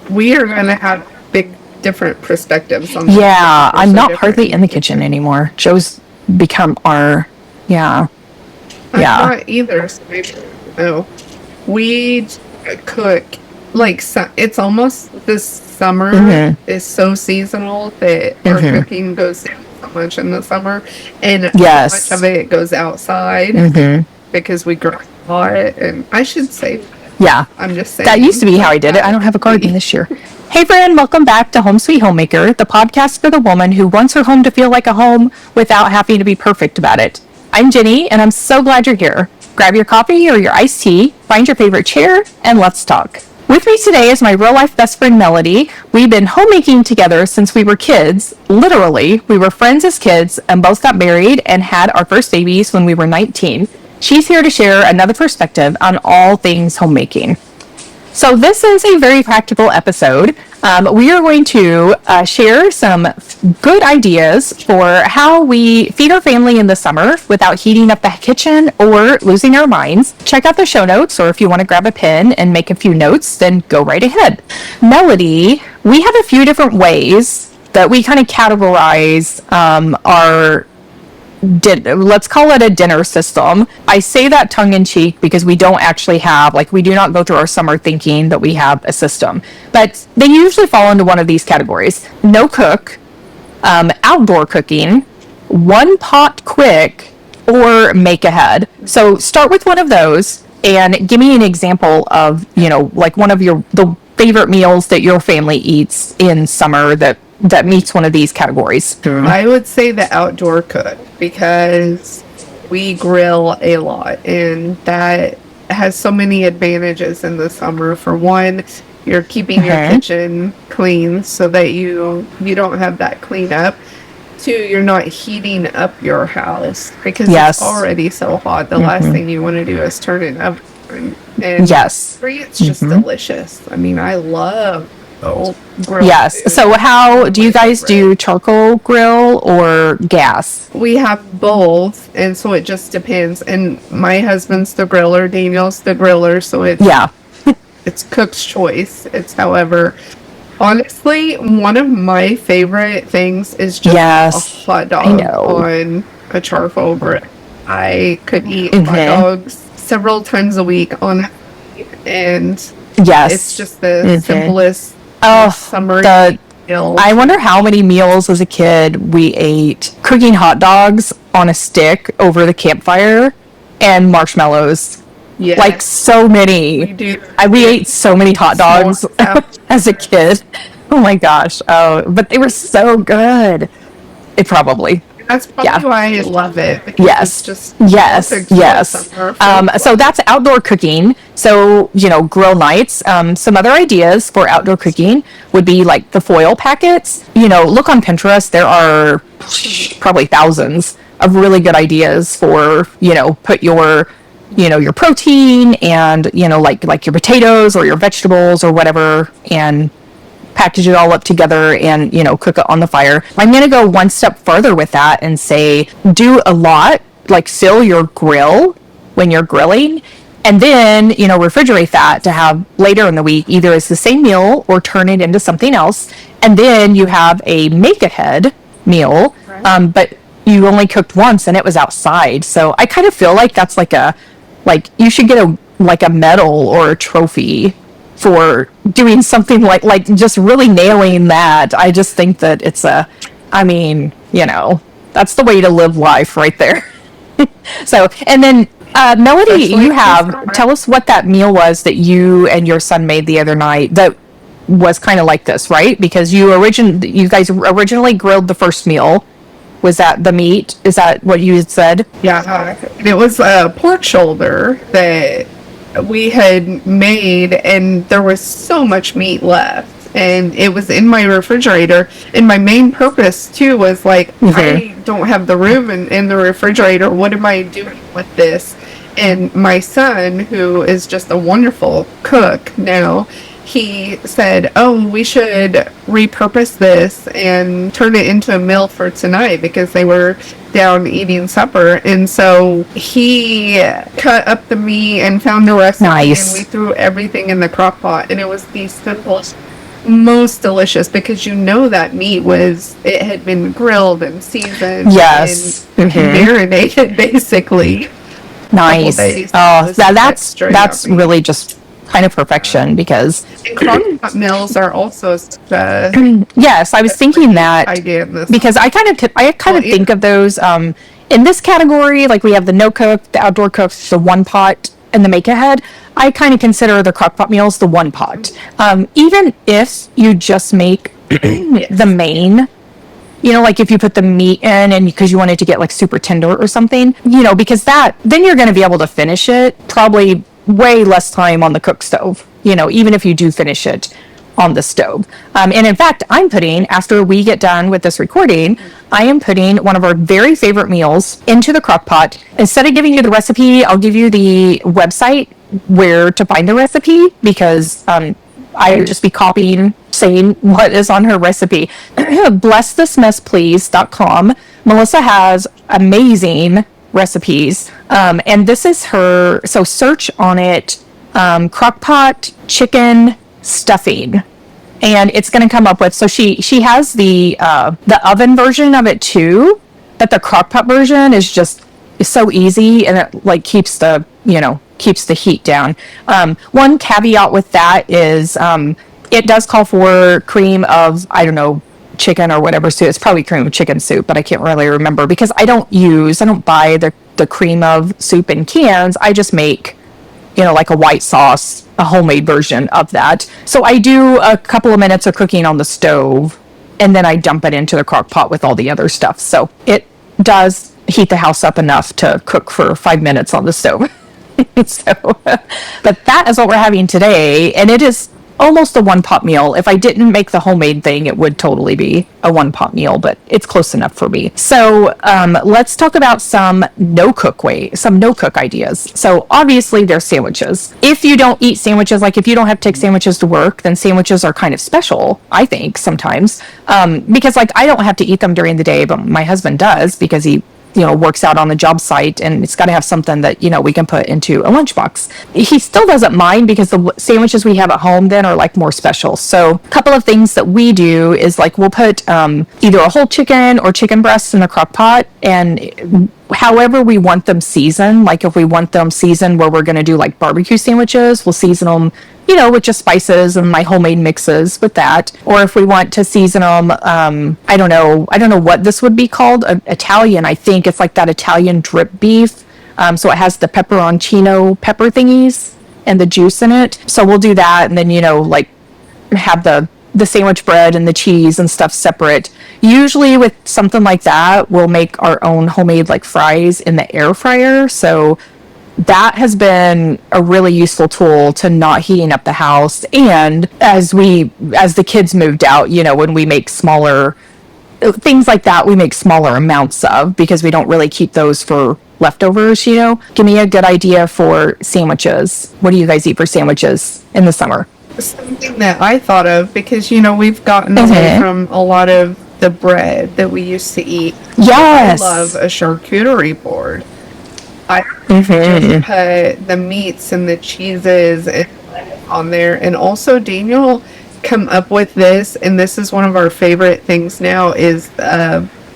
we are going to have big different perspectives on this. Yeah, We're I'm so not different. hardly in the kitchen anymore. Joe's become our, yeah. I'm Yeah. not either. So no, we cook like it's almost this summer is so seasonal that our cooking goes down so much in the summer, and Yes. so much of it goes outside because we grow a lot. And I should say, Yeah. I'm just saying That used to be how I did it. I don't have a garden this year. Hey friend, welcome back to Home Sweet Homemaker, the podcast for the woman who wants her home to feel like a home without having to be perfect about it. I'm Jenny, and I'm so glad you're here. Grab your coffee or your iced tea, find your favorite chair, and let's talk. With me today is my real-life best friend, Melody. We've been homemaking together since we were kids. Literally, we were friends as kids and both got married and had our first babies when we were 19. She's here to share another perspective on all things homemaking. So this is a very practical episode. We are going to share some good ideas for how we feed our family in the summer without heating up the kitchen or losing our minds. Check out the show notes, or if you want to grab a pen and make a few notes, then go right ahead. Melody, we have a few different ways that we kind of categorize our let's call it a dinner system. I say that tongue-in-cheek because we don't actually have, we do not go through our summer thinking that we have a system. But they usually fall into one of these categories. No cook, outdoor cooking, one pot quick, or make ahead. So start with one of those and give me an example of, one of the favorite meals that your family eats in summer that meets one of these categories. I would say the outdoor cook, because we grill a lot, and that has so many advantages in the summer. For one, you're keeping your kitchen clean so that you don't have that cleanup. Two, you're not heating up your house because it's already so hot. The last thing you want to do is turn it up. And three, it's just delicious. I mean, I love grill. Yes. Food. So how do you guys do charcoal grill or gas? We have both, and so it just depends. And my husband's the griller, Daniel's the griller, so it's cook's choice. It's however, honestly, one of my favorite things is just a hot dog on a charcoal grill. I could eat hot dogs several times a week on, and it's just the simplest. Summer meal. I wonder how many meals as a kid we ate cooking hot dogs on a stick over the campfire and marshmallows. Like so many. We ate so many hot dogs as a kid. Oh my gosh. Oh, but they were so good. That's probably why I love it. Yes. So that's outdoor cooking. So, grill nights. Some other ideas for outdoor cooking would be like the foil packets. Look on Pinterest. There are probably thousands of really good ideas for, put your protein and, like your potatoes or your vegetables or whatever, and package it all up together and, cook it on the fire. I'm going to go one step further with that and say, do a lot, fill your grill when you're grilling, and then, refrigerate that to have later in the week, either as the same meal or turn it into something else. And then you have a make ahead meal, but you only cooked once and it was outside. So I kind of feel like that's you should get a medal or a trophy for doing something like just really nailing that. I just think that it's that's the way to live life right there. So, and then Melody, tell us what that meal was that you and your son made the other night that was kind of like this, right? Because you guys originally grilled the first meal. Was that the meat? Is that what you had said? Yeah, it was a pork shoulder that we had made, and there was so much meat left, and it was in my refrigerator. And my main purpose too was I don't have the room in the refrigerator. What am I doing with this? And my son, who is just a wonderful cook now, he said, we should repurpose this and turn it into a meal for tonight, because they were down eating supper. And so he cut up the meat and found the recipe, and we threw everything in the crock pot, and it was the simplest most delicious because you know that meat it had been grilled and seasoned Yes. and marinated basically. Nice. Days. Oh, It was that's yummy. really just kind of perfection because And crock-pot meals are also yes, I was thinking that idea in this. because I kind of yeah. think of those in this category, like we have the no cook, the outdoor cooks, the one pot, and the make ahead. I kind of consider the crock pot meals the one pot. Even if you just make the main, you know, like if you put the meat in and because you want it to get like super tender or something, you know, because then you're going to be able to finish it probably way less time on the cook stove, you know, even if you do finish it on the stove. And in fact, after we get done with this recording, I am putting one of our very favorite meals into the crock pot. Instead of giving you the recipe, I'll give you the website where to find the recipe because I would just be copying, saying what is on her recipe. blessthismessplease.com. Melissa has amazing recipes. And this is so search on it, crockpot chicken stuffing. And it's going to come up with, so she has the oven version of it too, but the crockpot version is so easy and it like keeps the heat down. One caveat with that is it does call for cream of, I don't know, chicken or whatever soup. It's probably cream of chicken soup, but I can't really remember because I don't buy the cream of soup in cans. I just make, you know, like a white sauce, a homemade version of that. So I do a couple of minutes of cooking on the stove and then I dump it into the crock pot with all the other stuff. So it does heat the house up enough to cook for 5 minutes on the stove. But that is what we're having today, and it is almost a one pot meal. If I didn't make the homemade thing, it would totally be a one pot meal, but it's close enough for me. So let's talk about some no cook ideas. So obviously there's sandwiches. If you don't eat sandwiches, like if you don't have to take sandwiches to work, then sandwiches are kind of special, I think, sometimes. Because like I don't have to eat them during the day, but my husband does because he works out on the job site and it's got to have something that, we can put into a lunchbox. He still doesn't mind because the sandwiches we have at home then are like more special. So a couple of things that we do is like we'll put either a whole chicken or chicken breasts in the crock pot and however we want them seasoned. Like if we want them seasoned where we're going to do like barbecue sandwiches, we'll season them with just spices and my homemade mixes with that. Or if we want to season them, I don't know what this would be called, Italian, I think. It's like that Italian drip beef. So it has the pepperoncino pepper thingies and the juice in it. So we'll do that and then, like have the sandwich bread and the cheese and stuff separate. Usually with something like that, we'll make our own homemade like fries in the air fryer. So that has been a really useful tool to not heating up the house. And as the kids moved out, when we make smaller things like that, we make smaller amounts of because we don't really keep those for leftovers. Give me a good idea for sandwiches. What do you guys eat for sandwiches in the summer? Something that I thought of because we've gotten away from a lot of the bread that we used to eat. Yes, I love a charcuterie board. I just put the meats and the cheeses on there, and also Daniel come up with this, and this is one of our favorite things now. Is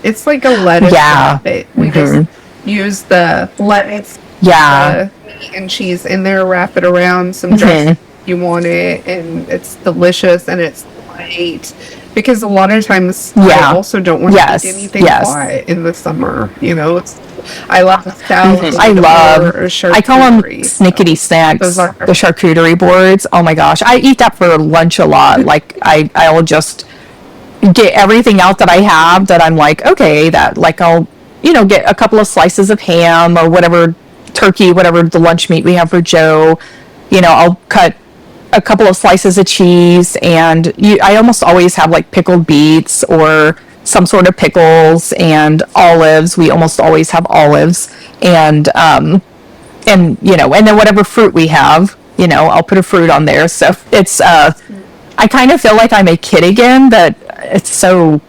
it's like a lettuce wrap it. We just use the lettuce, meat and cheese in there, wrap it around some dressing if you want it, and it's delicious and it's light. Because a lot of times I also don't want to eat anything hot in the summer. I love salad. I call them snickety snacks. The charcuterie boards. Oh my gosh, I eat that for lunch a lot. Like I will just get everything out that I have that I'm like, okay, that like I'll get a couple of slices of ham or whatever, turkey, whatever the lunch meat we have for Joe. I'll cut a couple of slices of cheese, and I almost always have like pickled beets or some sort of pickles and olives. We almost always have olives, and then whatever fruit we have, I'll put a fruit on there. So it's I kind of feel like I'm a kid again, but it's so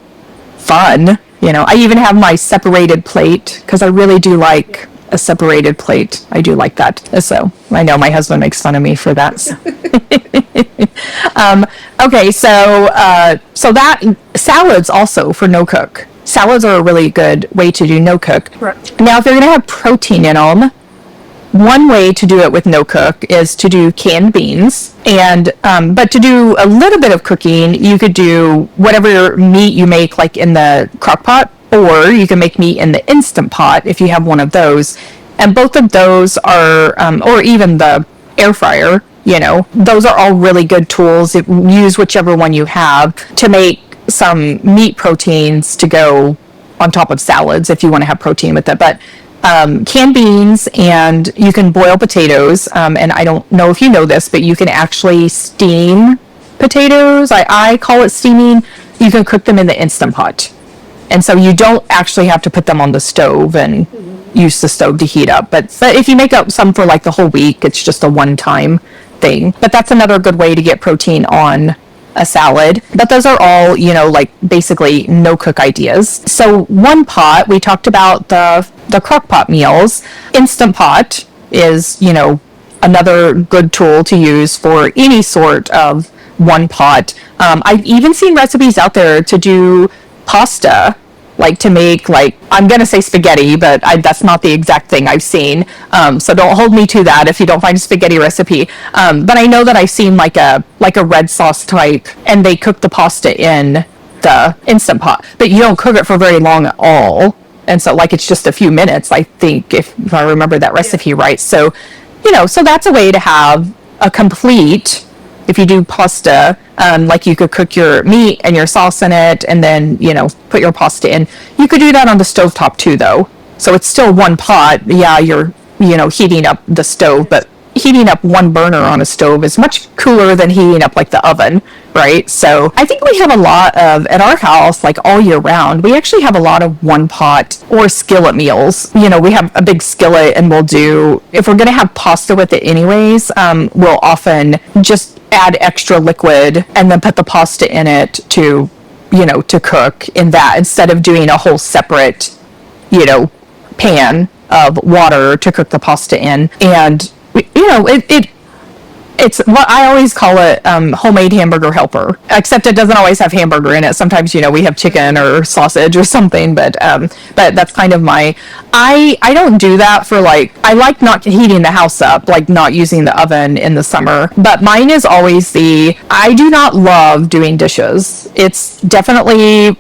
fun. I even have my separated plate because I really do like a separated plate. I do like that. So I know my husband makes fun of me for that. So. Okay, so that salads also for no cook. Salads are a really good way to do no cook. Right. Now, if you're going to have protein in them, one way to do it with no cook is to do canned beans, and but to do a little bit of cooking, you could do whatever meat you make, like in the crock pot, or you can make meat in the Instant Pot if you have one of those. And both of those are, or even the air fryer, those are all really good tools. Use whichever one you have to make some meat proteins to go on top of salads if you want to have protein with it. But canned beans, and you can boil potatoes. And I don't know if you know this, but you can actually steam potatoes. I call it steaming. You can cook them in the Instant Pot. And so you don't actually have to put them on the stove and use the stove to heat up. But if you make up some for like the whole week, it's just a one-time thing. But that's another good way to get protein on a salad. But those are all, like basically no cook ideas. So one pot, we talked about the crock pot meals. Instant Pot is, another good tool to use for any sort of one pot. I've even seen recipes out there to do pasta, like to make, like, I'm gonna say spaghetti, but that's not the exact thing I've seen, so don't hold me to that if you don't find a spaghetti recipe, but I know that I've seen like a red sauce type, and they cook the pasta in the Instant Pot, but you don't cook it for very long at all, and so like it's just a few minutes, I think, if I remember that recipe right. So so that's a way to have a complete, if you do pasta, like you could cook your meat and your sauce in it, and then, put your pasta in. You could do that on the stovetop too, though. So it's still one pot. Yeah, you're, heating up the stove, but heating up one burner on a stove is much cooler than heating up like the oven, right? So I think we have a lot of, at our house, like all year round, we actually have a lot of one pot or skillet meals. We have a big skillet, and we'll do, if we're going to have pasta with it anyways, we'll often just add extra liquid and then put the pasta in it to cook in that, instead of doing a whole separate pan of water to cook the pasta in. And it's what I always call it, homemade hamburger helper, except it doesn't always have hamburger in it. Sometimes, we have chicken or sausage or something, but that's kind of I don't do that for, like, I like not heating the house up, like not using the oven in the summer, but mine is always I do not love doing dishes. It's definitely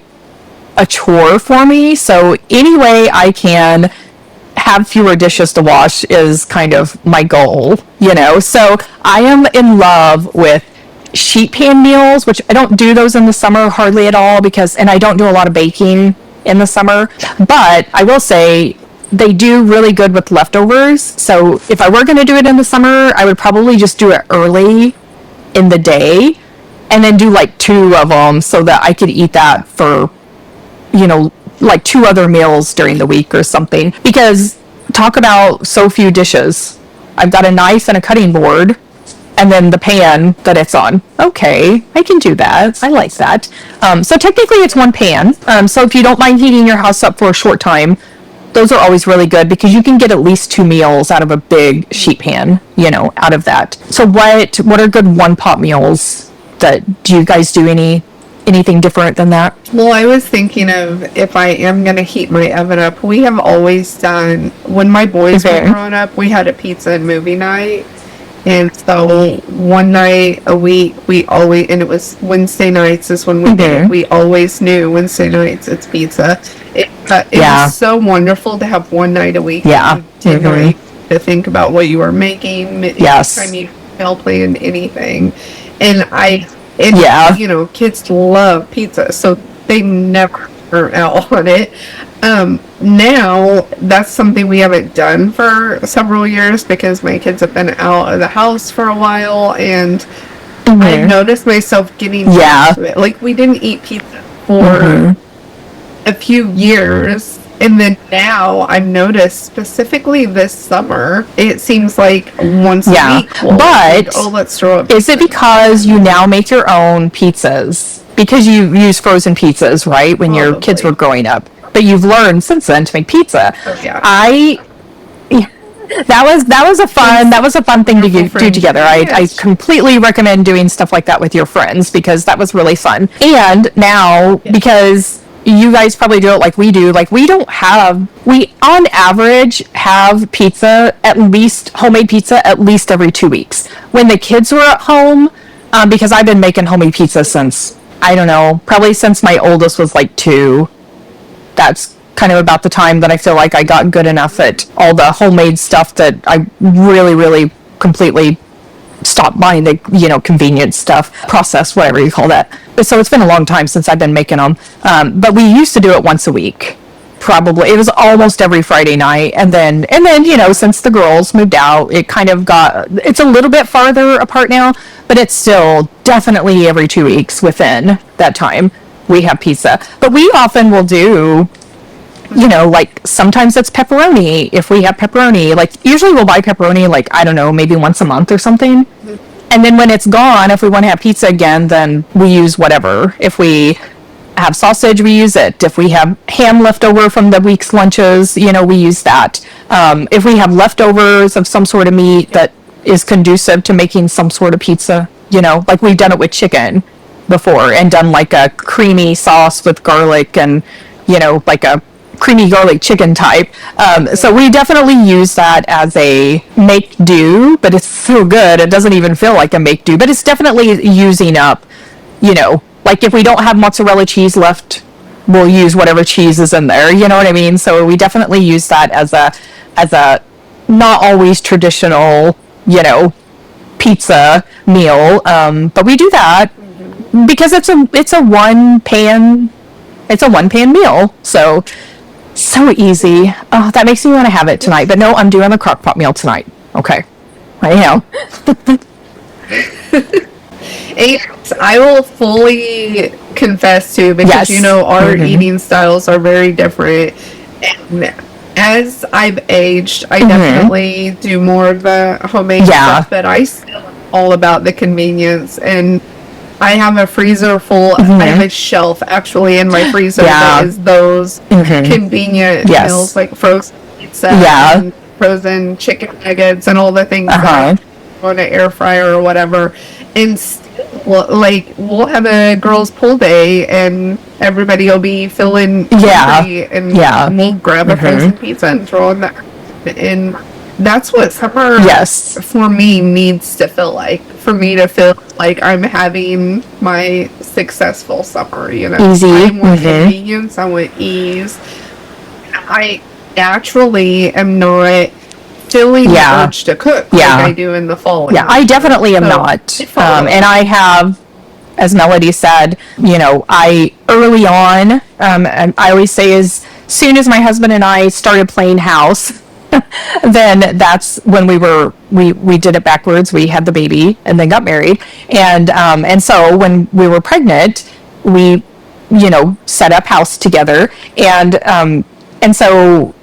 a chore for me. So any way I can have fewer dishes to wash is kind of my goal, so I am in love with sheet pan meals, which I don't do those in the summer hardly at all, and I don't do a lot of baking in the summer, but I will say they do really good with leftovers. So if I were going to do it in the summer, I would probably just do it early in the day and then do like 2 of them, so that I could eat that for, like 2 other meals during the week or something. Because talk about so few dishes. I've got a knife and a cutting board, and then the pan that it's on. Okay, I can do that. I like that. So technically it's one pan. So if you don't mind heating your house up for a short time, those are always really good, because you can get at least 2 meals out of a big sheet pan, out of that. So what are good one pot meals? Do you guys do anything different than that? Well, I was thinking of, if I am going to heat my oven up, we have always done, when my boys were growing up, we had a pizza and movie night. And so one night a week, and it was Wednesday nights is when we did it. We always knew Wednesday nights it's pizza. It was so wonderful to have one night a week. Yeah. To think about what you are making. Yes. Anytime you feel plan anything. And kids love pizza, so they never burn out on it. Now that's something we haven't done for several years, because my kids have been out of the house for a while, and I noticed myself getting used to it. Like, we didn't eat pizza for a few years, and then now I've noticed, specifically this summer, it seems like once a week. But let's throw up. Is it because you now make your own pizzas? Because you use frozen pizzas, right? When your kids were growing up, but you've learned since then to make pizza. Oh, yeah. that was a fun thing to do together. I Yes. completely recommend doing stuff like that with your friends because that was really fun. And now, because you guys probably do it like we do, like we on average have pizza, at least homemade pizza, at least every 2 weeks. When the kids were at home, because I've been making homemade pizza since, I don't know, probably since my oldest was like 2. That's kind of about the time that I feel like I got good enough at all the homemade stuff that I really, really completely stopped buying the, convenience stuff, processed, whatever you call that. So it's been a long time since I've been making them. But we used to do it once a week. Probably. It was almost every Friday night. And then, since the girls moved out, it's a little bit farther apart now, but it's still definitely every 2 weeks within that time we have pizza. But we often will do, like sometimes it's pepperoni if we have pepperoni. Like usually we'll buy pepperoni like, I don't know, maybe once a month or something. And then when it's gone, if we want to have pizza again, then we use whatever. If we have sausage, we use it. If we have ham left over from the week's lunches, we use that. If we have leftovers of some sort of meat that is conducive to making some sort of pizza, like we've done it with chicken before and done like a creamy sauce with garlic and, like a creamy garlic chicken type. So we definitely use that as a make do, but it's so good. It doesn't even feel like a make do, but it's definitely using up, like if we don't have mozzarella cheese left, we'll use whatever cheese is in there. You know what I mean? So we definitely use that as a not always traditional, pizza meal. But we do that because it's a one pan meal. So easy. Oh, that makes me want to have it tonight. But no, I'm doing the crock pot meal tonight. Okay. I am. And I will fully confess to, because Yes. our eating styles are very different. And as I've aged, I definitely do more of the homemade stuff, but I still am all about the convenience. And I have a freezer full. I have a shelf actually in my freezer that is those convenient meals, like frozen pizza and frozen chicken nuggets and all the things that on an air fryer or whatever. And still, like, we'll have a girls' pool day and everybody will be feeling hungry and we'll grab a frozen pizza and throw in there. And that's what summer for me needs to feel like, for me to feel like I'm having my successful summer, Easy. I want convenience, I want ease. I naturally am not feeling the urge to cook like I do in the fall. Yeah, I definitely am not. And I have, as Melody said, I early on, and I always say as soon as my husband and I started playing house, then that's when we did it backwards. We had the baby and then got married. And so when we were pregnant, we, set up house together. And so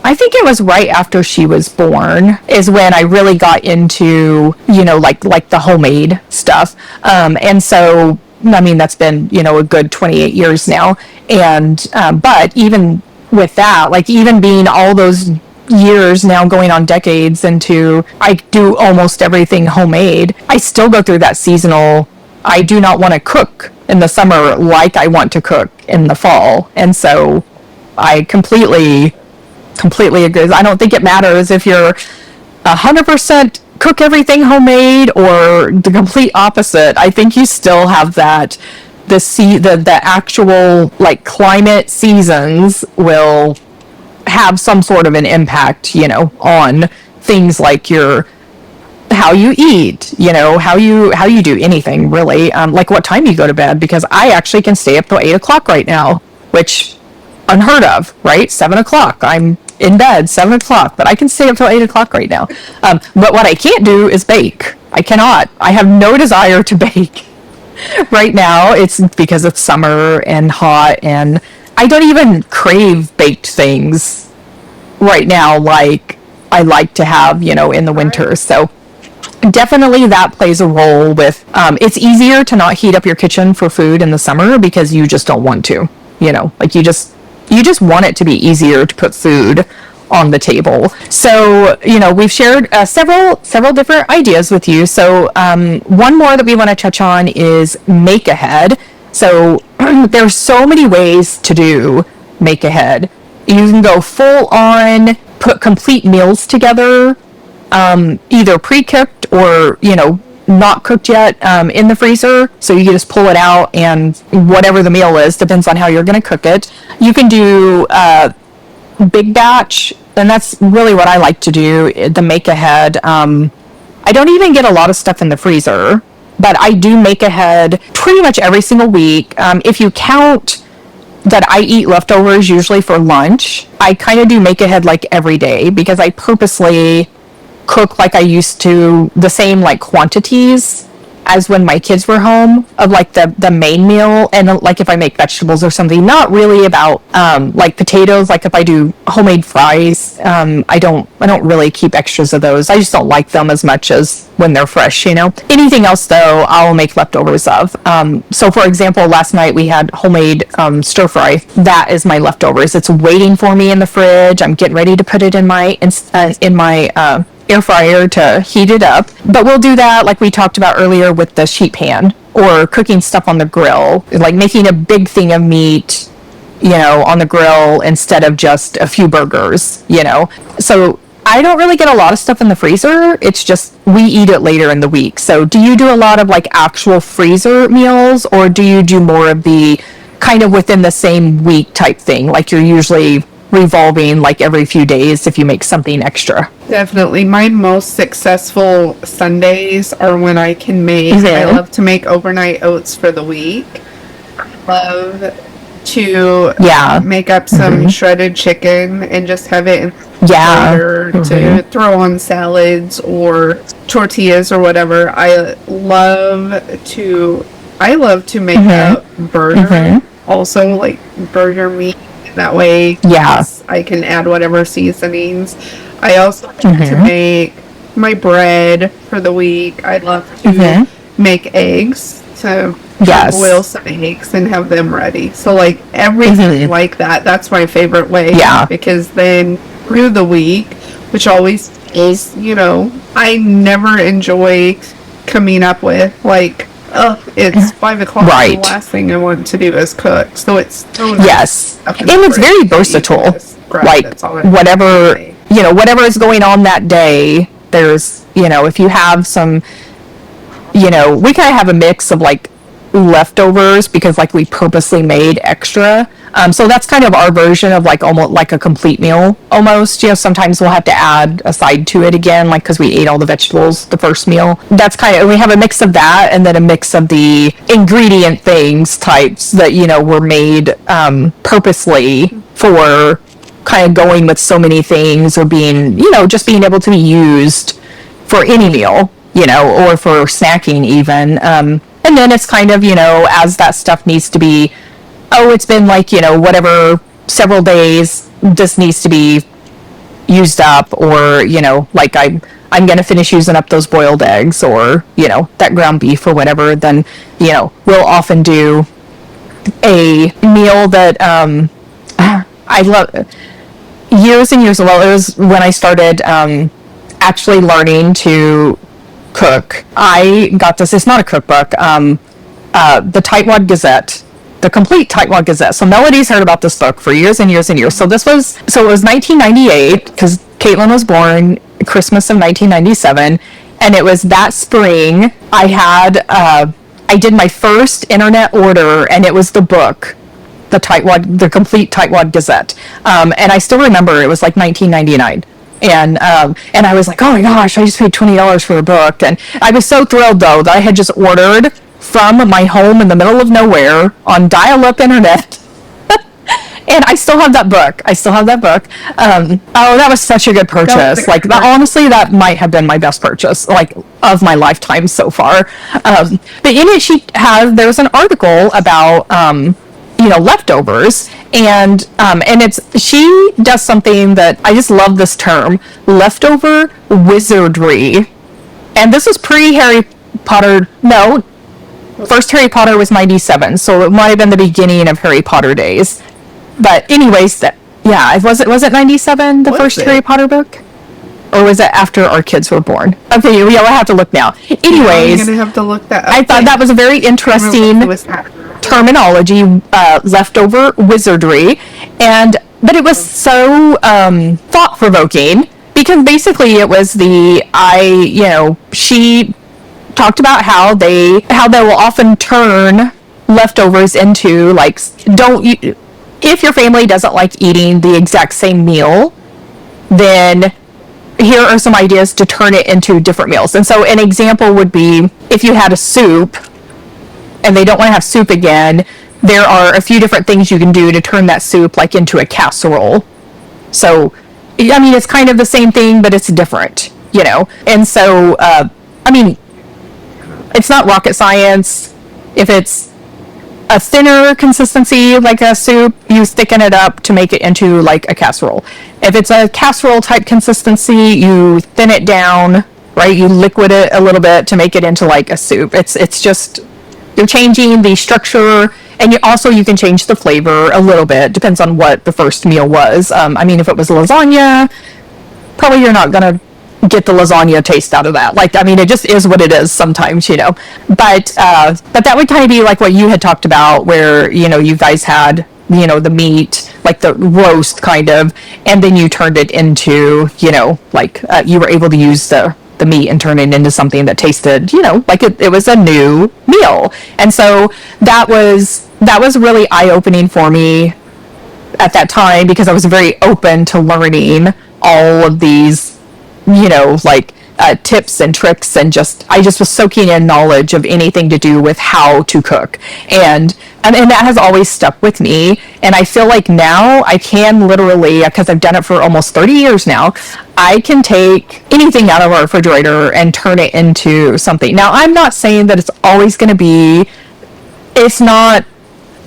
I think it was right after she was born is when I really got into, like the homemade stuff. And so, I mean, that's been, a good 28 years now. And, but even with that, like even being all those years now going on decades into, I do almost everything homemade, I still go through that seasonal, I do not want to cook in the summer like I want to cook in the fall. And so I completely agree. I don't think it matters if you're 100% cook everything homemade or the complete opposite. I think you still have that. The actual like climate seasons will have some sort of an impact, on things like how you eat, how you do anything really, like what time you go to bed, because I actually can stay up till 8 o'clock right now, which unheard of, right? 7 o'clock. I'm in bed 7 o'clock, but I can stay up till 8 o'clock right now. But what I can't do is bake. I cannot. I have no desire to bake right now. It's because it's summer and hot, and I don't even crave baked things right now like I like to have, in the winter. So definitely that plays a role with, it's easier to not heat up your kitchen for food in the summer because you just don't want to, like you just want it to be easier to put food on the table. So, we've shared several different ideas with you. So, one more that we want to touch on is make ahead. So, there's so many ways to do make ahead. You can go full on, put complete meals together, either pre-cooked or, not cooked yet in the freezer. So you can just pull it out, and whatever the meal is, depends on how you're going to cook it. You can do big batch, and that's really what I like to do, the make ahead. I don't even get a lot of stuff in the freezer, but I do make ahead pretty much every single week. If you count that I eat leftovers usually for lunch, I kind of do make ahead like every day, because I purposely cook like I used to, the same like quantities as when my kids were home, of like the main meal. And like if I make vegetables or something, not really about like potatoes. Like if I do homemade fries, I don't really keep extras of those. I just don't like them as much as when they're fresh, Anything else though, I'll make leftovers of. So for example, last night we had homemade stir fry. That is my leftovers. It's waiting for me in the fridge. I'm getting ready to put it in my air fryer to heat it up. But we'll do that like we talked about earlier with the sheet pan, or cooking stuff on the grill, like making a big thing of meat, on the grill instead of just a few burgers, So I don't really get a lot of stuff in the freezer. It's just we eat it later in the week. So do you do a lot of like actual freezer meals, or do you do more of the kind of within the same week type thing? Like you're usually revolving like every few days if you make something extra. Definitely. My most successful Sundays are when I can make, I love to make overnight oats for the week. Love to make up some shredded chicken and just have it in to throw on salads or tortillas or whatever. I love to make up burger, also like burger meat. That way, I can add whatever seasonings. I also like to make my bread for the week. I love to make eggs. So boil some eggs and have them ready. So like everything like that. That's my favorite way. Yeah. Because then through the week, which always is, I never enjoy coming up with like, it's 5 o'clock. Right. The last thing I want to do is cook. So it's and it's very versatile. Like whatever is going on that day. There's if you have some, we kind of have a mix of like leftovers, because like we purposely made extra. So that's kind of our version of like almost like a complete meal almost. Sometimes we'll have to add a side to it again, like because we ate all the vegetables the first meal. That's kind of, we have a mix of that, and then a mix of the ingredient things types that were made purposely for kind of going with so many things, or being just being able to be used for any meal, or for snacking even. And then it's kind of, as that stuff needs to be, it's been like, whatever, several days, this needs to be used up, or, like I'm going to finish using up those boiled eggs, or, that ground beef or whatever, then, we'll often do a meal that I love. Years and years ago, it was when I started actually learning to cook. I got this, it's not a cookbook, the Tightwad Gazette, the complete Tightwad Gazette. So Melody's heard about this book for years and years and years. So it was 1998, because Caitlin was born Christmas of 1997, and it was that spring I did my first internet order, and it was the book, the complete Tightwad Gazette. And I still remember it was like $19.99. And I was like, oh my gosh, I just paid $20 for a book. And I was so thrilled though that I had just ordered from my home in the middle of nowhere on dial-up internet. And I still have that book. That was such a good purchase. Like honestly, that might have been my best purchase, like of my lifetime so far. But in it, there's an article about, leftovers, and she does something that I just love, this term, leftover wizardry. And this is pre-Harry Potter. No, first Harry Potter was 97, so it might have been the beginning of Harry Potter days. But anyways, Yeah, was it 97, the Was first it? Harry Potter book? Or was it after our kids were born? Okay, yeah, we'll have to look now. Anyways, I'm gonna have to look that up. I thought that was a very interesting terminology, leftover wizardry, but it was so thought-provoking, because basically it was she talked about how they will often turn leftovers into, like, if your family doesn't like eating the exact same meal, then here are some ideas to turn it into different meals. And so an example would be, if you had a soup and they don't want to have soup again, there are a few different things you can do to turn that soup, like, into a casserole. So, I mean, it's kind of the same thing, but it's different, And so, it's not rocket science. If it's a thinner consistency, like a soup, you thicken it up to make it into, like, a casserole. If it's a casserole type consistency, you thin it down, right? You liquid it a little bit to make it into, like, a soup. It's just, you're changing the structure, and you can change the flavor a little bit. Depends on what the first meal was. If it was lasagna, probably you're not gonna get the lasagna taste out of that. Like, it just is what it is sometimes, But that would kind of be like what you had talked about, where, you guys had, the meat, like the roast kind of, and then you turned it into, you were able to use the meat and turn it into something that tasted, like it was a new meal. And so that was really eye-opening for me at that time, because I was very open to learning all of these, tips and tricks, and I just was soaking in knowledge of anything to do with how to cook. And that has always stuck with me. And I feel like now I can literally, because I've done it for almost 30 years now, I can take anything out of our refrigerator and turn it into something. Now, I'm not saying that it's always going to be, it's not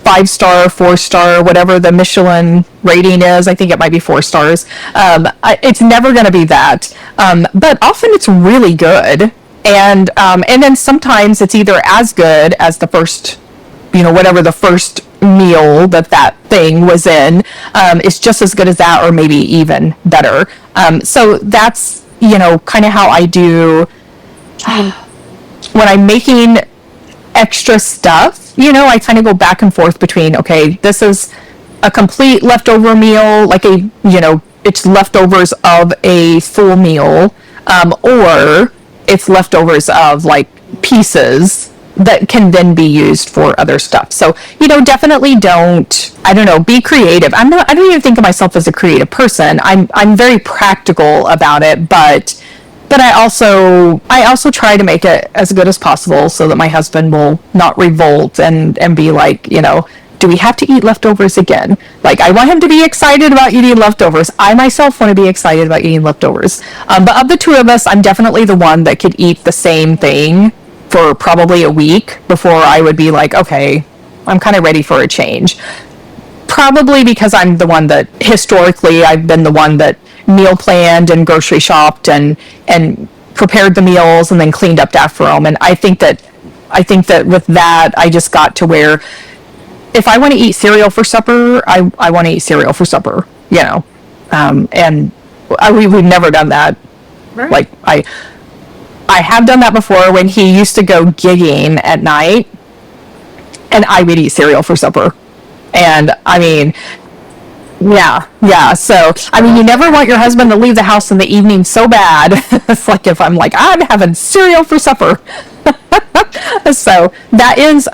5-star, 4-star, whatever the Michelin rating is. I think it might be 4 stars. It's never going to be that. But often it's really good. And then sometimes it's either as good as the first, whatever the first meal that thing was in, is just as good as that, or maybe even better. So that's, kind of how I do when I'm making extra stuff. I kind of go back and forth between, okay, this is a complete leftover meal, like it's leftovers of a full meal, or it's leftovers of, like, pieces that can then be used for other stuff. So, definitely be creative. I don't even think of myself as a creative person. I'm very practical about it, but I also try to make it as good as possible, so that my husband will not revolt and be like, do we have to eat leftovers again? Like, I want him to be excited about eating leftovers. I myself want to be excited about eating leftovers. But of the two of us, I'm definitely the one that could eat the same thing for probably a week before I would be like, okay, I'm kind of ready for a change. Probably because I'm the one that, historically, I've been the one that meal planned and grocery shopped and prepared the meals and then cleaned up after them. And I think that with that, I just got to where, if I want to eat cereal for supper, I want to eat cereal for supper, and we've never done that. Right. Like, I have done that before when he used to go gigging at night, and I would eat cereal for supper. And yeah. So, you never want your husband to leave the house in the evening so bad. It's like, if I'm like, I'm having cereal for supper. So that is,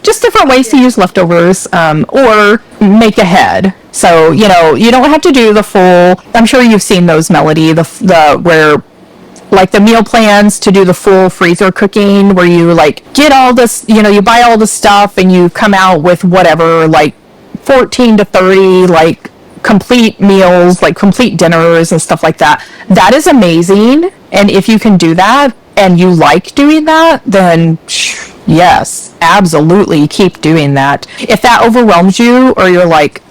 just different ways to use leftovers, or make ahead. So, you don't have to do the full, I'm sure you've seen those, Melody, where, like, the meal plans to do the full freezer cooking, where you, like, get all this, you buy all the stuff and you come out with whatever, like, 14 to 30, like, complete meals, like complete dinners and stuff like that. That is amazing. And if you can do that and you like doing that, then yes, absolutely keep doing that. If that overwhelms you, or you're like,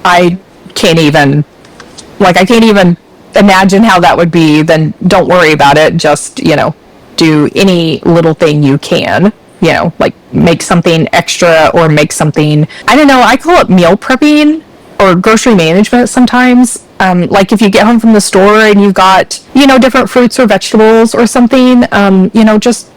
I can't even imagine how that would be, then don't worry about it. Just, do any little thing you can, like make something extra, or make something, I don't know, I call it meal prepping. or grocery management sometimes. Like if you get home from the store and you've got, different fruits or vegetables or something, just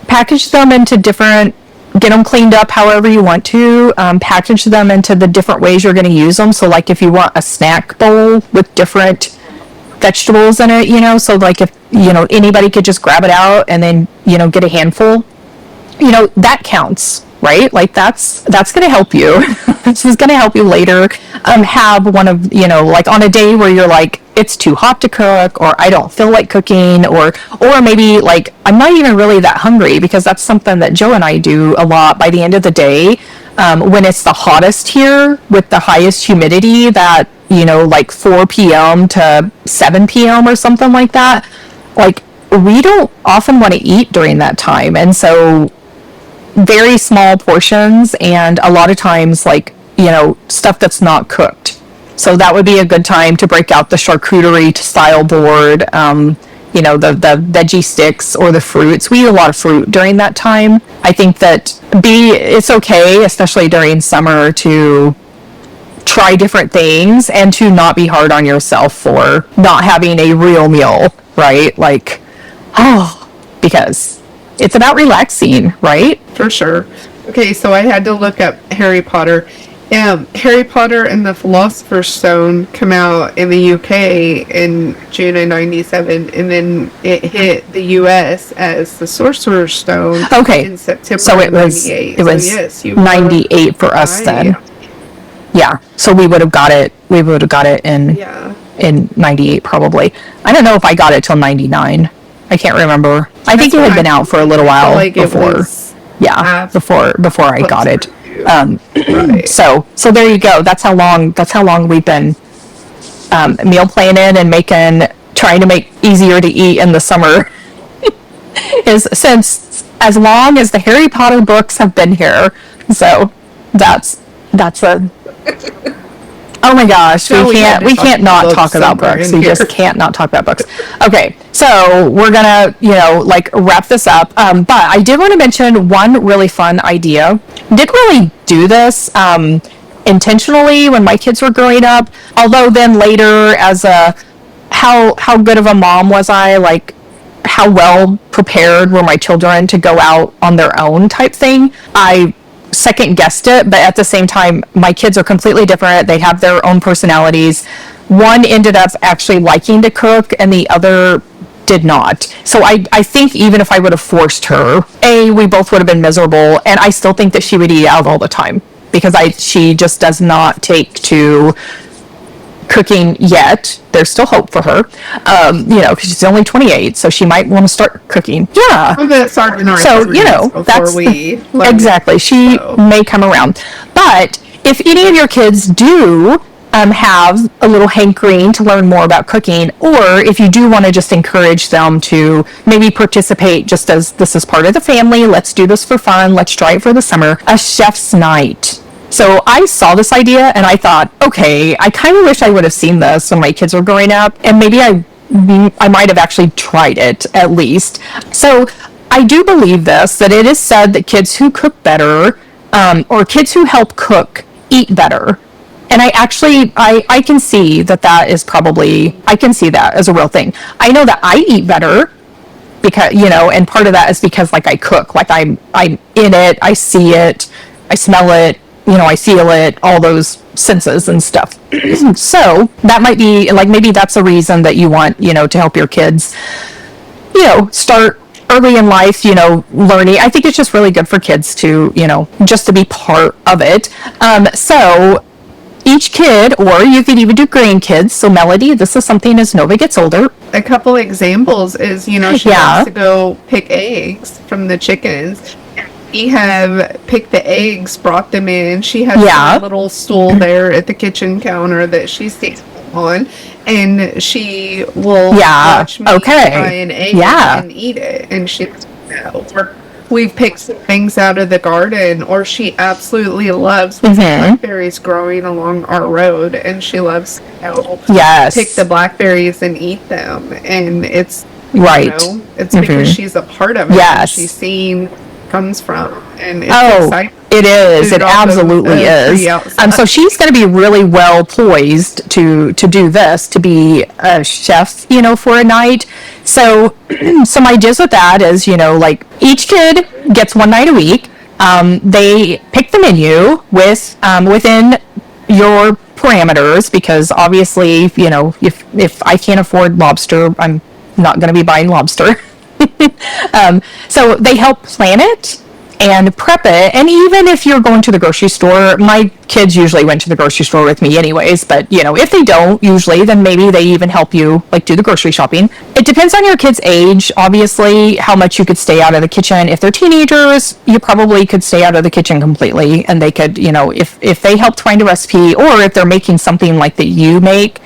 package them into different, get them cleaned up however you want to, package them into the different ways you're going to use them. So like if you want a snack bowl with different vegetables in it, so like if, anybody could just grab it out and then, get a handful, that counts, right? Like that's going to help you. This is going to help you later, have one of, like on a day where you're like, it's too hot to cook, or I don't feel like cooking, or maybe like I'm not even really that hungry, because that's something that Joe and I do a lot by the end of the day, when it's the hottest here with the highest humidity, that, like 4 p.m. to 7 p.m. or something like that. Like we don't often want to eat during that time. And so very small portions, and a lot of times like, stuff that's not cooked. So that would be a good time to break out the charcuterie style board, the veggie sticks or the fruits. We eat a lot of fruit during that time. I think that it's okay, especially during summer, to try different things and to not be hard on yourself for not having a real meal, right? Like, because it's about relaxing, right? For sure. Okay, so I had to look up Harry Potter. Harry Potter and the Philosopher's Stone come out in the UK in June of 97, and then it hit the US as the Sorcerer's Stone in September so it of was 98. it was so yes, 98 for us then. Yeah, so we would have got it in 98 probably. I don't know if I got it till 99. I can't remember. I think it had been out for a little while before. Yeah, before I got it. Right. So there you go. That's how long we've been meal planning and trying to make easier to eat in the summer. Is since as long as the Harry Potter books have been here. So that's a oh my gosh, we can't not talk about books. We just can't not talk about books. Okay, so we're gonna, wrap this up. But I did want to mention one really fun idea. Didn't really do this intentionally when my kids were growing up. Although then later, as how good of a mom was I? Like, how well prepared were my children to go out on their own type thing? I second guessed it, but at the same time, my kids are completely different. They have their own personalities. One ended up actually liking to cook, and the other did not. So I think even if I would have forced her, we both would have been miserable, and I still think that she would eat out all the time, because she just does not take to cooking yet. There's still hope for her, because she's only 28, so she might want to start cooking. Yeah. So, that's exactly. She may come around. But if any of your kids do have a little hankering to learn more about cooking, or if you do want to just encourage them to maybe participate, just as this is part of the family, let's do this for fun, let's try it for the summer, a chef's night. So I saw this idea and I thought, okay, I kind of wish I would have seen this when my kids were growing up, and maybe I might have actually tried it at least. So I do believe that it is said that kids who cook better, or kids who help cook, eat better. And I can see that is probably, I can see that as a real thing. I know that I eat better because, and part of that is because like I cook, like I'm in it, I see it, I smell it, I feel it, all those senses and stuff. So that might be like, maybe that's a reason that you want, to help your kids, start early in life, learning. I think it's just really good for kids to, just to be part of it. So each kid, or you could even do grandkids. So Melody, this is something as Nova gets older. A couple examples is, she wants to go pick eggs from the chickens. We have picked the eggs, brought them in. She has a little stool there at the kitchen counter that she stands on, and she will watch me try an egg and eat it. And we've picked some things out of the garden, or she absolutely loves blackberries growing along our road, and she loves to pick the blackberries and eat them. And it's it's because she's a part of it. Yes. She's seen comes from. And it's Oh, exciting. it is. It Off of absolutely a is. tree outside. So she's going to be really well poised to do this, to be a chef, for a night. So, so my gist with that is, like each kid gets one night a week. They pick the menu within your parameters, because obviously, if I can't afford lobster, I'm not going to be buying lobster. So they help plan it and prep it. And even if you're going to the grocery store, my kids usually went to the grocery store with me anyways, but if they don't usually, then maybe they even help you like do the grocery shopping. It depends on your kid's age, obviously, how much you could stay out of the kitchen. If they're teenagers, you probably could stay out of the kitchen completely, and they could, if they helped find a recipe, or if they're making something like that you've made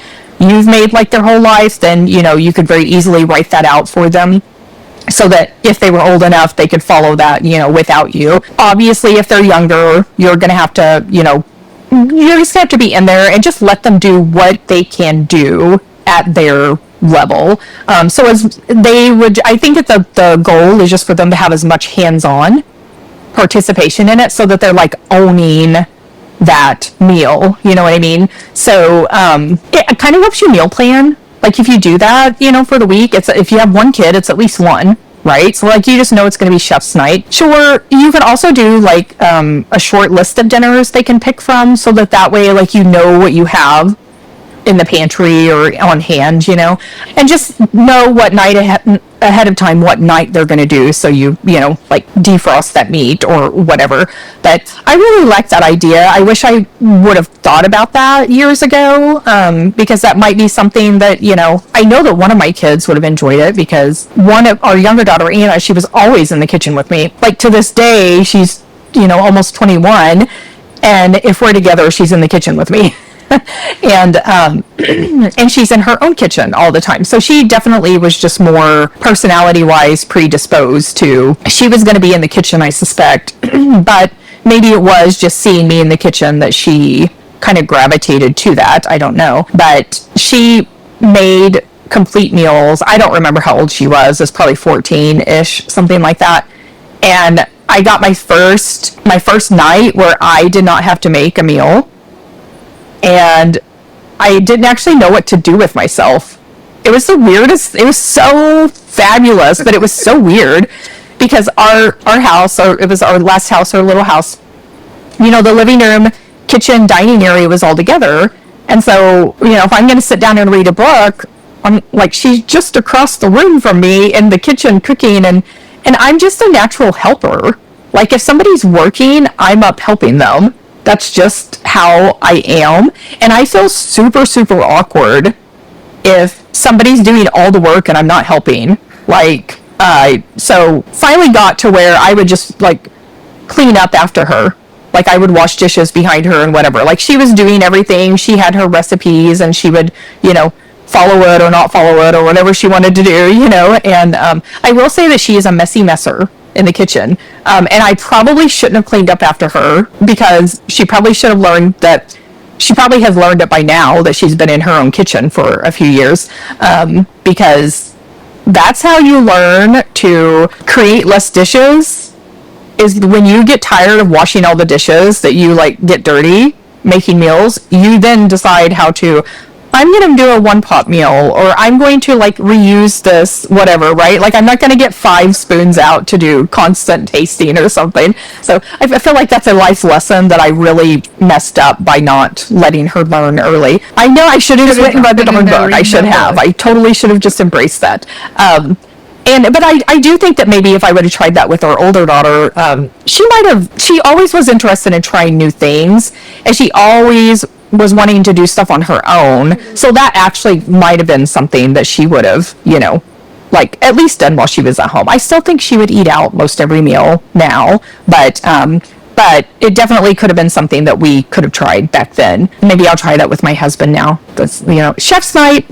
like their whole life, then you could very easily write that out for them, so that if they were old enough, they could follow that, without you. Obviously, if they're younger, you're going to have to, you're just going to have to be in there and just let them do what they can do at their level. So as they would, I think that the goal is just for them to have as much hands-on participation in it, so that they're like owning that meal, you know what I mean? So it kind of helps you meal plan. Like if you do that, for the week, if you have one kid, it's at least one, right? So like you just know it's going to be chef's night. Sure, you could also do like a short list of dinners they can pick from, so that way like what you have in the pantry or on hand, and just know what night ahead of time what night they're going to do, so like defrost that meat or whatever. But I really like that idea. I wish I would have thought about that years ago, because that might be something that I know that one of my kids would have enjoyed it, because one of our younger daughter, Anna, she was always in the kitchen with me. Like to this day, she's almost 21, and if we're together, she's in the kitchen with me. and and she's in her own kitchen all the time. So she definitely was just more personality-wise predisposed to, she was going to be in the kitchen, I suspect. But maybe it was just seeing me in the kitchen that she kind of gravitated to that. I don't know. But she made complete meals. I don't remember how old she was. It's probably 14-ish, something like that. And I got my first night where I did not have to make a meal. And I didn't actually know what to do with myself. It was the weirdest. It was so fabulous, but it was so weird, because our house, or it was our last house, our little house, the living room, kitchen, dining area was all together. And so, if I'm going to sit down and read a book, I'm like, she's just across the room from me in the kitchen cooking, and I'm just a natural helper. Like if somebody's working, I'm up helping them. That's just how I am. And I feel super, super awkward if somebody's doing all the work and I'm not helping. Like, so finally got to where I would just like clean up after her. Like I would wash dishes behind her and whatever. Like she was doing everything. She had her recipes, and she would, follow it or not follow it or whatever she wanted to do, And I will say that she is a messy messer in the kitchen. And I probably shouldn't have cleaned up after her, because she probably should have learned that, she probably has learned it by now, that she's been in her own kitchen for a few years, because that's how you learn to create less dishes, is when you get tired of washing all the dishes that you like get dirty making meals. You then decide how to, I'm going to do a one pot meal, or I'm going to like reuse this, whatever, right? Like I'm not going to get 5 spoons out to do constant tasting or something. So I feel like that's a life lesson that I really messed up by not letting her learn early. I know I should have just went and read the darn book. I should have. I totally should have just embraced that. But I do think that maybe if I would have tried that with our older daughter, she always was interested in trying new things, and she always was wanting to do stuff on her own. So that actually might have been something that she would have, like at least done while she was at home. I still think she would eat out most every meal now, but it definitely could have been something that we could have tried back then. Maybe I'll try that with my husband now. That's, chef's night.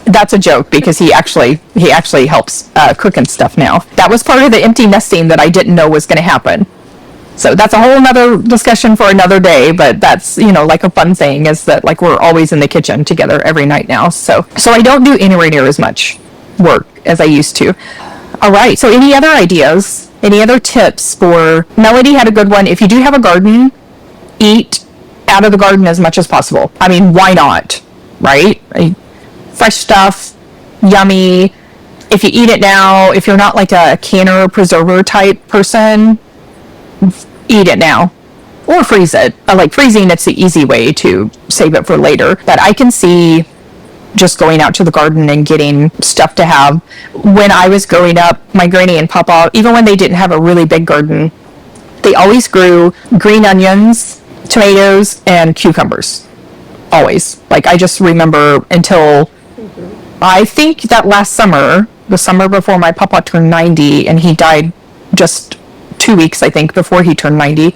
That's a joke, because he actually helps cook and stuff now. That was part of the empty nesting that I didn't know was going to happen. So that's a whole nother discussion for another day, but that's, like a fun thing is that like we're always in the kitchen together every night now. So I don't do anywhere near as much work as I used to. All right. So any other ideas? Any other tips for Melody had a good one. If you do have a garden, eat out of the garden as much as possible. I mean, why not? Right? Fresh stuff, yummy. If you eat it now, if you're not like a canner preserver type person, eat it now. Or freeze it. Like freezing, it's the easy way to save it for later. But I can see just going out to the garden and getting stuff to have. When I was growing up, my granny and papa, even when they didn't have a really big garden, they always grew green onions, tomatoes, and cucumbers. Always. Like, I just remember until, I think that last summer, the summer before my papa turned 90, and he died just 2 weeks, I think, before he turned 90,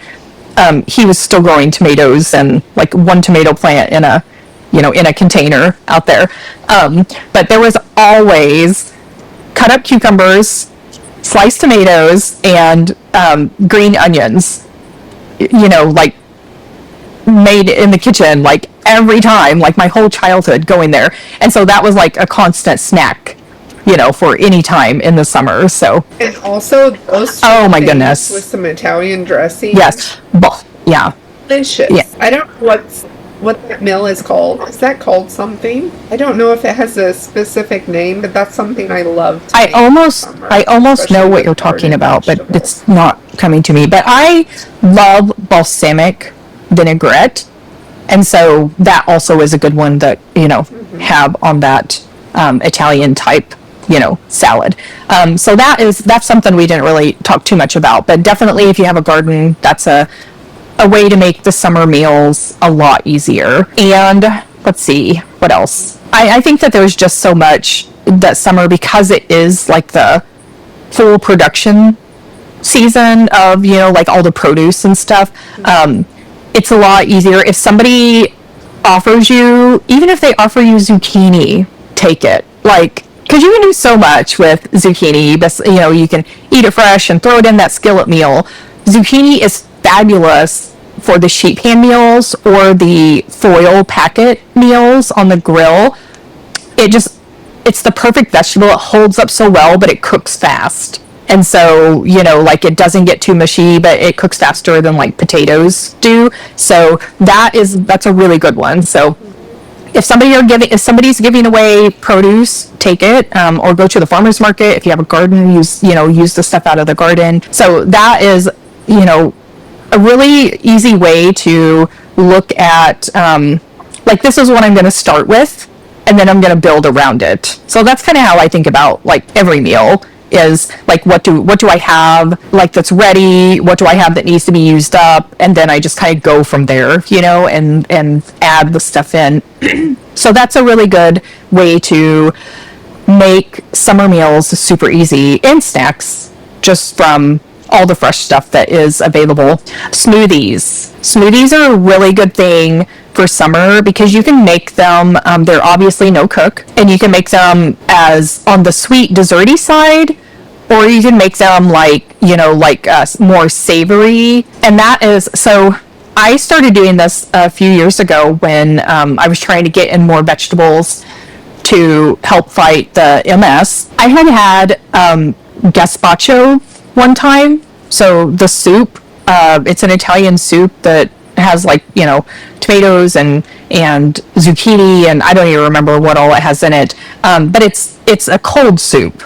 he was still growing tomatoes and like one tomato plant in a container out there. But there was always cut up cucumbers, sliced tomatoes, and green onions, like made in the kitchen, like every time, like my whole childhood going there. And so that was like a constant snack, for any time in the summer. So, And also those oh my things goodness. with some Italian dressing. Yes. Yeah. Delicious. Yeah. I don't know what that meal is called. Is that called something? I don't know if it has a specific name, but that's something I love to I make almost in summer, know especially what with you're talking garden about, but vegetables. it's not coming to me. But I love balsamic vinaigrette, and so that also is a good one that have on that Italian type salad. So that's something we didn't really talk too much about, but definitely if you have a garden, that's a way to make the summer meals a lot easier. And let's see, what else? I think that there's just so much that summer, because it is like the full production season of, like all the produce and stuff. It's a lot easier. If somebody offers you, even if they offer you zucchini, take it. Like, because you can do so much with zucchini. You can eat it fresh and throw it in that skillet meal. Zucchini is fabulous for the sheet pan meals or the foil packet meals on the grill. It's the perfect vegetable. It holds up so well, but it cooks fast. And so, like it doesn't get too mushy, but it cooks faster than like potatoes do. So that's a really good one. So if somebody's giving away produce, take it, or go to the farmer's market. If you have a garden, use the stuff out of the garden. So that is, a really easy way to look at, like, this is what I'm going to start with, and then I'm going to build around it. So that's kind of how I think about like every meal, is like, what do I have like that's ready? What do I have that needs to be used up? And then I just kind of go from there, and add the stuff in. So that's a really good way to make summer meals super easy, and snacks, just from all the fresh stuff that is available. Smoothies are a really good thing for summer, because you can make them, they're obviously no cook, and you can make them as on the sweet desserty side, or you can make them like more savory. And that is, so I started doing this a few years ago when I was trying to get in more vegetables to help fight the MS. I had gazpacho one time. So the soup, it's an Italian soup that has like, tomatoes and zucchini, and I don't even remember what all it has in it. But it's a cold soup.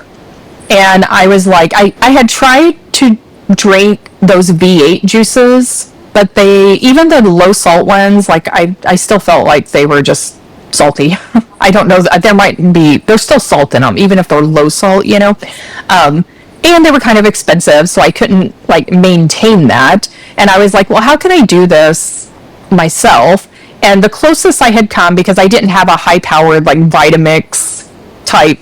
And I was like, I had tried to drink those V8 juices, but even the low salt ones, like I still felt like they were just salty. I don't know, there's still salt in them, even if they're low salt, and they were kind of expensive, so I couldn't like maintain that. And I was like, well, how can I do this myself? And the closest I had come, because I didn't have a high-powered like Vitamix type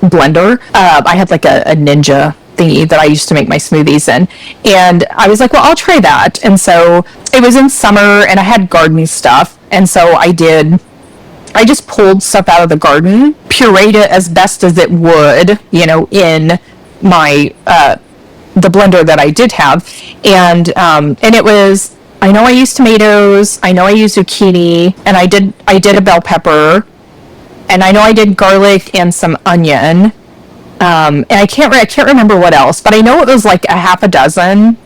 blender, I had like a Ninja thingy that I used to make my smoothies in. And I was like, well, I'll try that. And so it was in summer, and I had gardening stuff. And so I just pulled stuff out of the garden, pureed it as best as it would, in my the blender that I did have, and it was, I know I used tomatoes, I know I used zucchini, and I did a bell pepper, and I know I did garlic and some onion, And I can't remember what else, but I know it was like a half a dozen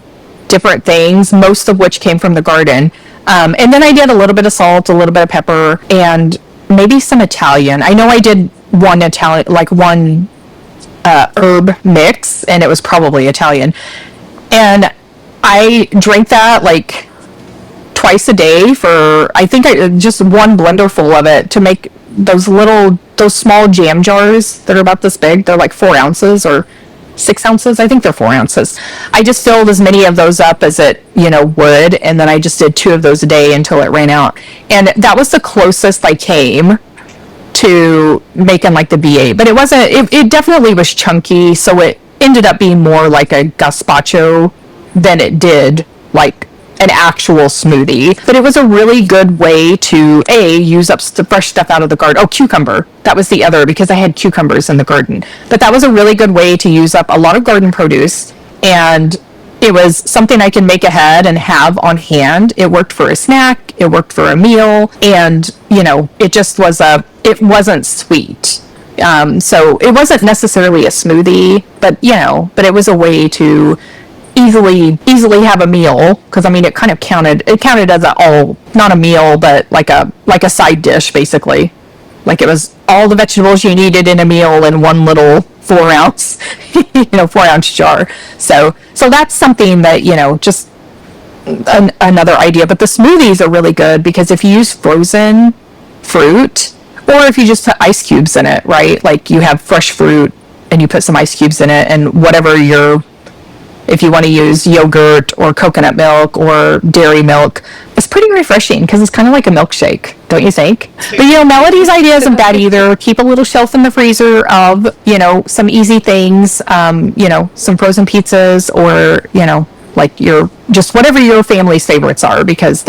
different things, most of which came from the garden. And then I did a little bit of salt, a little bit of pepper, and maybe some Italian. I know I did one Italian, like one herb mix, and it was probably Italian. And I drank that like twice a day for, I think just one blender full of it to make those small jam jars that are about this big. They're like 4 ounces or 6 ounces. I think they're 4 ounces. I just filled as many of those up as it, would. And then I just did 2 of those a day until it ran out. And that was the closest I came to making like the BA, but it definitely was chunky. So it ended up being more like a gazpacho than it did like an actual smoothie. But it was a really good way to use up fresh stuff out of the garden. Oh, cucumber. That was the other, because I had cucumbers in the garden. But that was a really good way to use up a lot of garden produce, and it was something I can make ahead and have on hand. It worked for a snack, it worked for a meal, and it just it wasn't sweet. So it wasn't necessarily a smoothie, but it was a way to easily have a meal, because it kind of counted as not a meal, but like a side dish, basically. Like it was all the vegetables you needed in a meal in one little 4 ounce 4 ounce jar. So that's something that just another idea. But the smoothies are really good, because if you use frozen fruit, or if you just put ice cubes in it, right? Like you have fresh fruit and you put some ice cubes in it, and if you want to use yogurt or coconut milk or dairy milk, it's pretty refreshing, because it's kind of like a milkshake, don't you think? But Melody's idea isn't bad either. Keep a little shelf in the freezer of some easy things, some frozen pizzas, or like just whatever your family's favorites are, because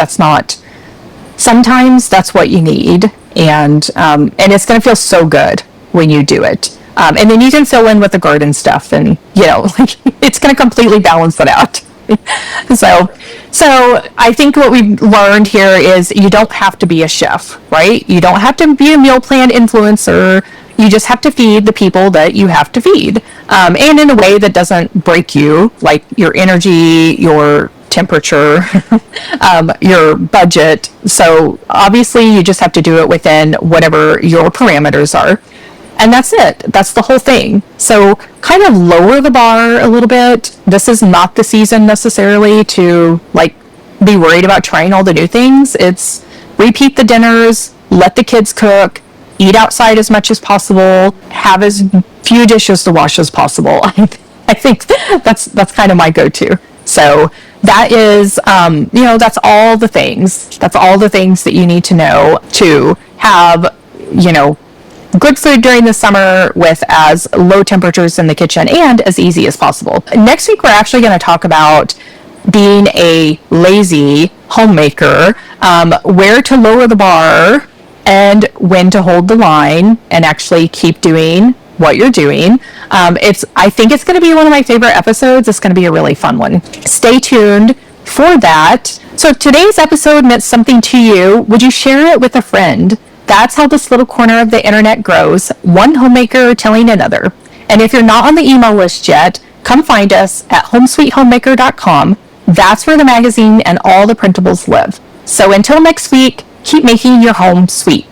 sometimes that's what you need, and it's going to feel so good when you do it. And then you can fill in with the garden stuff, and it's going to completely balance it out. So I think what we've learned here is you don't have to be a chef, right? You don't have to be a meal plan influencer. You just have to feed the people that you have to feed, and in a way that doesn't break you, like your energy, your temperature, your budget. So obviously you just have to do it within whatever your parameters are. And that's it. That's the whole thing. So kind of lower the bar a little bit. This is not the season necessarily to be worried about trying all the new things. It's repeat the dinners, let the kids cook, eat outside as much as possible, have as few dishes to wash as possible. I think that's kind of my go-to. So that is, that's all the things. That's all the things that you need to know to have, good food during the summer with as low temperatures in the kitchen and as easy as possible. Next week, we're actually going to talk about being a lazy homemaker, where to lower the bar and when to hold the line and actually keep doing what you're doing. I think it's going to be one of my favorite episodes. It's going to be a really fun one. Stay tuned for that. So if today's episode meant something to you, would you share it with a friend? That's how this little corner of the internet grows, one homemaker telling another. And if you're not on the email list yet, come find us at homesweethomemaker.com. That's where the magazine and all the printables live. So until next week, keep making your home sweet.